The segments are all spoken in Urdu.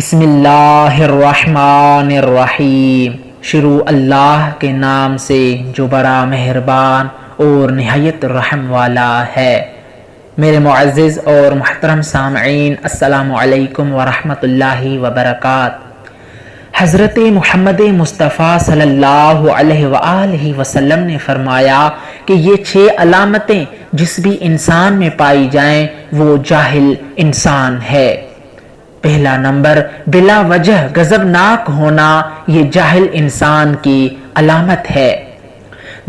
بسم اللہ الرحمن الرحیم۔ شروع اللہ کے نام سے جو بڑا مہربان اور نہایت رحم والا ہے۔ میرے معزز اور محترم سامعین، السلام علیکم ورحمۃ اللہ وبرکاتہ۔ حضرت محمد مصطفیٰ صلی اللہ علیہ وآلہ وسلم نے فرمایا کہ یہ 6 علامتیں جس بھی انسان میں پائی جائیں وہ جاہل انسان ہے۔ پہلا نمبر، بلا وجہ غضبناک ہونا، یہ جاہل انسان کی علامت ہے۔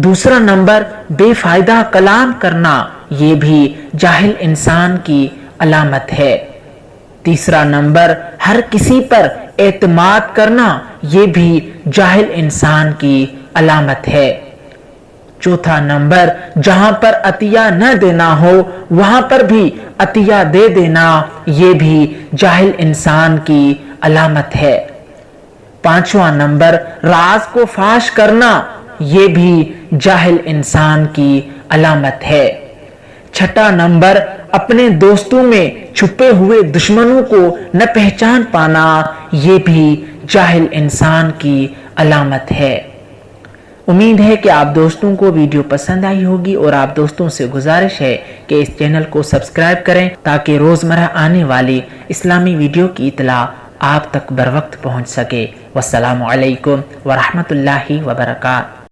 دوسرا نمبر، بے فائدہ کلام کرنا، یہ بھی جاہل انسان کی علامت ہے۔ تیسرا نمبر، ہر کسی پر اعتماد کرنا، یہ بھی جاہل انسان کی علامت ہے۔ چوتھا نمبر، جہاں پر عطیہ نہ دینا ہو وہاں پر بھی عطیہ دے دینا، یہ بھی جاہل انسان کی علامت ہے۔ پانچواں نمبر، راز کو فاش کرنا، یہ بھی جاہل انسان کی علامت ہے۔ چھٹا نمبر، اپنے دوستوں میں چھپے ہوئے دشمنوں کو نہ پہچان پانا، یہ بھی جاہل انسان کی علامت ہے۔ امید ہے کہ آپ دوستوں کو ویڈیو پسند آئی ہوگی اور آپ دوستوں سے گزارش ہے کہ اس چینل کو سبسکرائب کریں تاکہ روزمرہ آنے والی اسلامی ویڈیو کی اطلاع آپ تک بر وقت پہنچ سکے۔ والسلام علیکم ورحمۃ اللہ وبرکاتہ۔